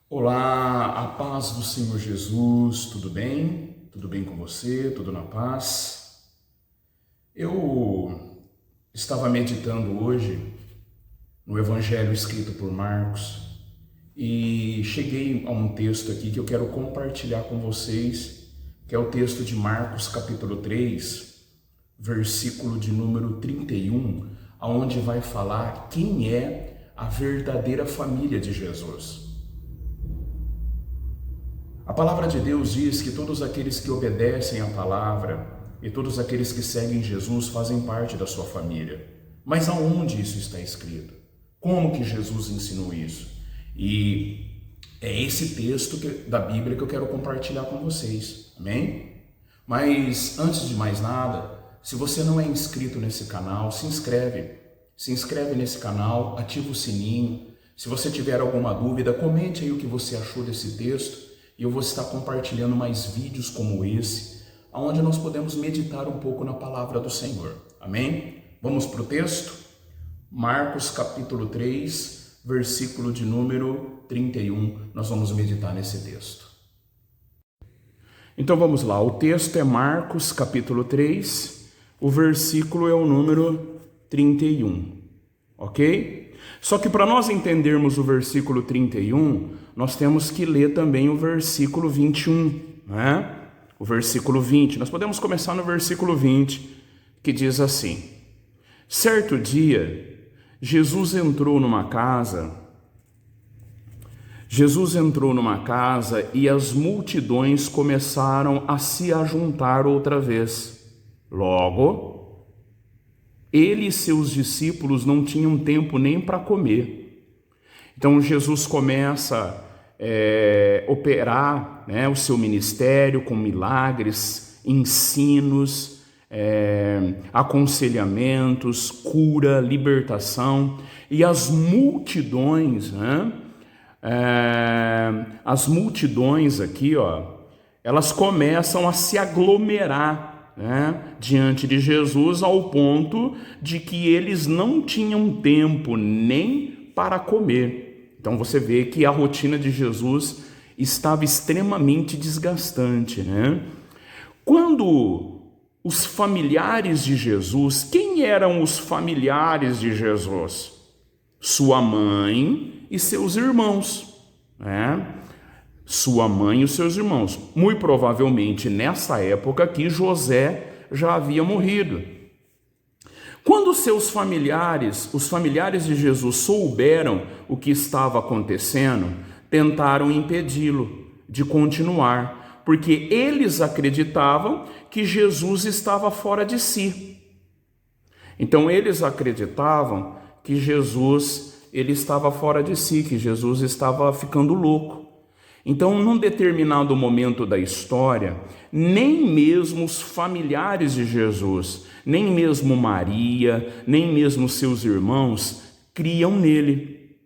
Olá, a paz do Senhor Jesus, tudo bem? Tudo bem com você? Tudo na paz? Eu estava meditando hoje no Evangelho escrito por Marcos e cheguei a um texto aqui que eu quero compartilhar com vocês, que é o texto de Marcos capítulo 3, versículo de número 31, aonde vai falar quem é a verdadeira família de Jesus. A palavra de Deus diz que todos aqueles que obedecem à palavra e todos aqueles que seguem Jesus fazem parte da sua família. Mas aonde isso está escrito? Como que Jesus ensinou isso? E é esse texto da Bíblia que eu quero compartilhar com vocês, amém? Mas antes de mais nada, se você não é inscrito nesse canal, se inscreve nesse canal, ativa o sininho. Se você tiver alguma dúvida, comente aí o que você achou desse texto. E eu vou estar compartilhando mais vídeos como esse, onde nós podemos meditar um pouco na palavra do Senhor. Amém? Vamos para o texto? Marcos capítulo 3, versículo de número 31. Nós vamos meditar nesse texto. Então vamos lá. O texto é Marcos capítulo 3, o versículo é o número 31. Ok? Só que para nós entendermos o versículo 31, nós temos que ler também o versículo 21, né? O versículo 20. Nós podemos começar no versículo 20, que diz assim: Certo dia, Jesus entrou numa casa e as multidões começaram a se ajuntar outra vez. Logo, ele e seus discípulos não tinham tempo nem para comer. Então Jesus começa a operar, né, o seu ministério com milagres, ensinos, aconselhamentos, cura, libertação. E as multidões, né, as multidões aqui, elas começam a se aglomerar, né, diante de Jesus, ao ponto de que eles não tinham tempo nem para comer. Então você vê que a rotina de Jesus estava extremamente desgastante, né? Quando os familiares de Jesus, quem eram os familiares de Jesus? Sua mãe e seus irmãos, né? Sua mãe e os seus irmãos. Muito provavelmente nessa época aqui José já havia morrido. Quando os familiares de Jesus souberam o que estava acontecendo, tentaram impedi-lo de continuar, porque eles acreditavam que Jesus estava fora de si. Então eles acreditavam que ele estava fora de si, que Jesus estava ficando louco. Então, num determinado momento da história, nem mesmo os familiares de Jesus, nem mesmo Maria, nem mesmo seus irmãos, criam nele.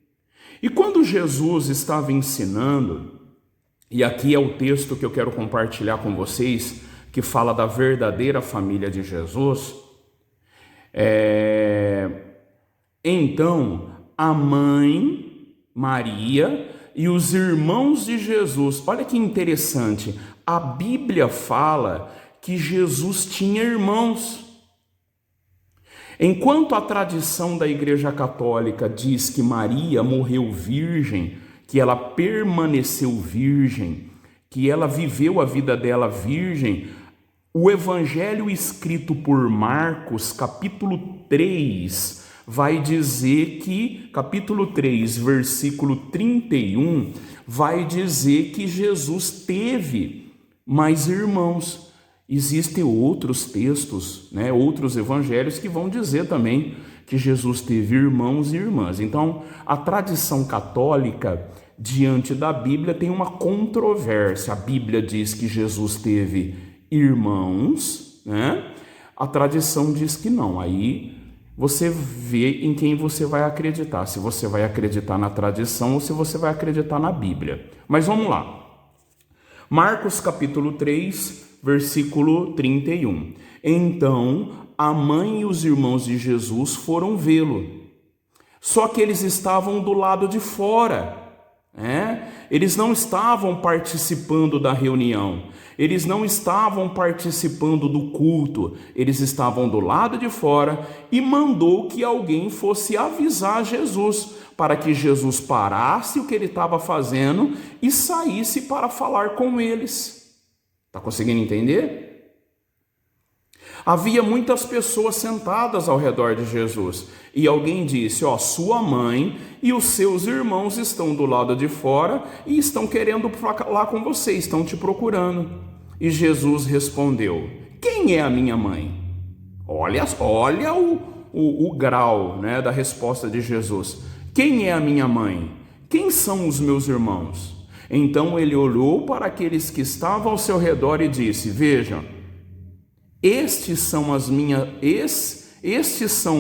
E quando Jesus estava ensinando, e aqui é o texto que eu quero compartilhar com vocês, que fala da verdadeira família de Jesus, então a mãe, Maria, e os irmãos de Jesus, olha que interessante, a Bíblia fala que Jesus tinha irmãos. Enquanto a tradição da Igreja Católica diz que Maria morreu virgem, que ela permaneceu virgem, que ela viveu a vida dela virgem, o Evangelho escrito por Marcos, capítulo 3, vai dizer que, capítulo 3, versículo 31, vai dizer que Jesus teve mais irmãos. Existem outros textos, né, outros evangelhos que vão dizer também que Jesus teve irmãos e irmãs. Então, a tradição católica, diante da Bíblia, tem uma controvérsia. A Bíblia diz que Jesus teve irmãos, né? A tradição diz que não. Aí você vê em quem você vai acreditar, se você vai acreditar na tradição ou se você vai acreditar na Bíblia. Mas vamos lá. Marcos capítulo 3, versículo 31. Então, a mãe e os irmãos de Jesus foram vê-lo. Só que eles estavam do lado de fora, Eles não estavam participando da reunião, eles não estavam participando do culto, eles estavam do lado de fora e mandou que alguém fosse avisar Jesus, para que Jesus parasse o que ele estava fazendo e saísse para falar com eles. Está conseguindo entender? Havia muitas pessoas sentadas ao redor de Jesus e alguém disse: ó, sua mãe e os seus irmãos estão do lado de fora e estão querendo falar com você, estão te procurando. E Jesus respondeu: quem é a minha mãe? Olha o grau, né, da resposta de Jesus. Quem é a minha mãe? Quem são os meus irmãos? Então ele olhou para aqueles que estavam ao seu redor e disse: vejam, estes são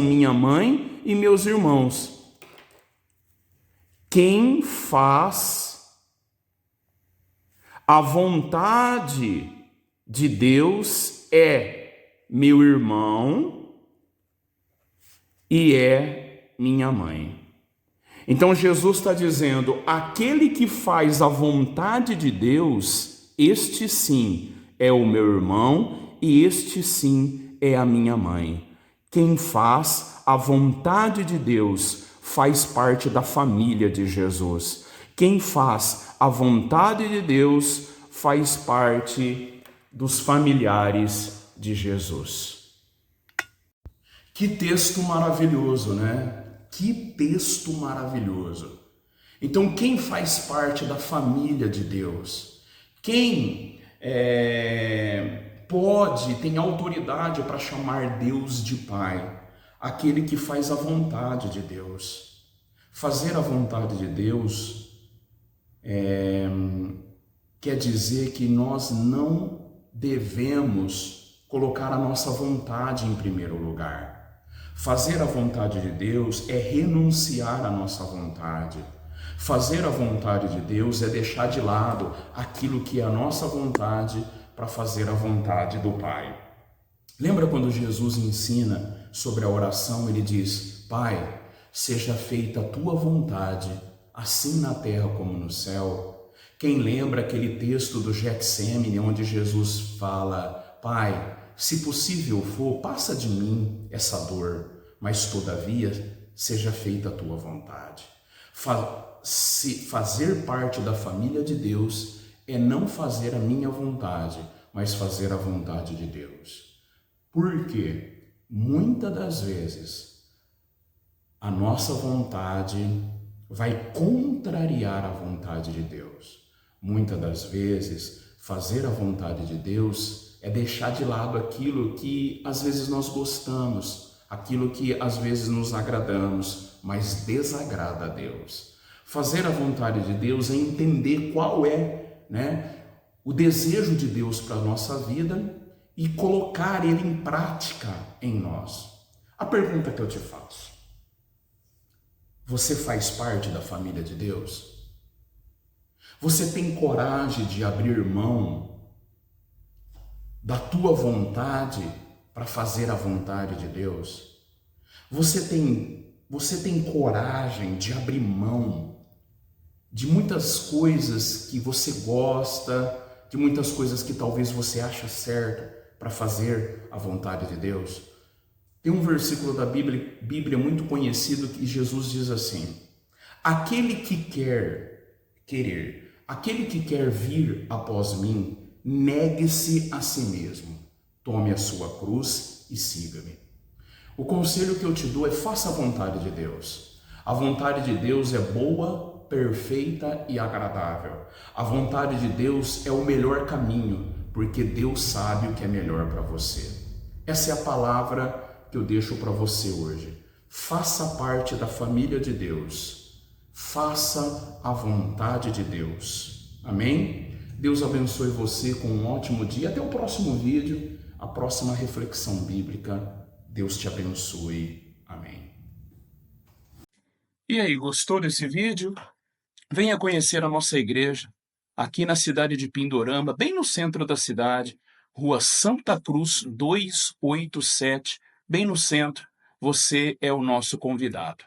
minha mãe e meus irmãos. Quem faz a vontade de Deus é meu irmão e é minha mãe. Então Jesus está dizendo: aquele que faz a vontade de Deus, este sim é o meu irmão e este sim é a minha mãe. Quem faz a vontade de Deus faz parte da família de Jesus. Quem faz a vontade de Deus faz parte dos familiares de Jesus. Que texto maravilhoso, né? Que texto maravilhoso. Então, quem faz parte da família de Deus? Quem tem autoridade para chamar Deus de Pai? Aquele que faz a vontade de Deus. Fazer a vontade de Deus quer dizer que nós não devemos colocar a nossa vontade em primeiro lugar. Fazer a vontade de Deus é renunciar à nossa vontade. Fazer a vontade de Deus é deixar de lado aquilo que é a nossa vontade para fazer a vontade do Pai. Lembra quando Jesus ensina sobre a oração? Ele diz: Pai, seja feita a tua vontade, assim na terra como no céu. Quem lembra aquele texto do Getsêmani, onde Jesus fala: Pai, se possível for, passa de mim essa dor, mas todavia seja feita a tua vontade. Fazer parte da família de Deus é não fazer a minha vontade, mas fazer a vontade de Deus. Porque muitas das vezes a nossa vontade vai contrariar a vontade de Deus. Muitas das vezes fazer a vontade de Deus é deixar de lado aquilo que às vezes nós gostamos, aquilo que às vezes nos agradamos, mas desagrada a Deus. Fazer a vontade de Deus é entender qual é, o desejo de Deus para a nossa vida e colocar ele em prática em nós. A pergunta que eu te faço: você faz parte da família de Deus? Você tem coragem de abrir mão da tua vontade para fazer a vontade de Deus? Você tem coragem de abrir mão de muitas coisas que você gosta, de muitas coisas que talvez você acha certo para fazer a vontade de Deus? Tem um versículo da Bíblia muito conhecido que Jesus diz assim: aquele que quer vir após mim, negue-se a si mesmo, tome a sua cruz e siga-me. O conselho que eu te dou é: faça a vontade de Deus. A vontade de Deus é boa, perfeita e agradável. A vontade de Deus é o melhor caminho, porque Deus sabe o que é melhor para você. Essa é a palavra que eu deixo para você hoje. Faça parte da família de Deus. Faça a vontade de Deus. Amém? Deus abençoe você com um ótimo dia. Até o próximo vídeo, a próxima reflexão bíblica. Deus te abençoe. Amém. E aí, gostou desse vídeo? Venha conhecer a nossa igreja, aqui na cidade de Pindorama, bem no centro da cidade, Rua Santa Cruz 287, bem no centro. Você é o nosso convidado.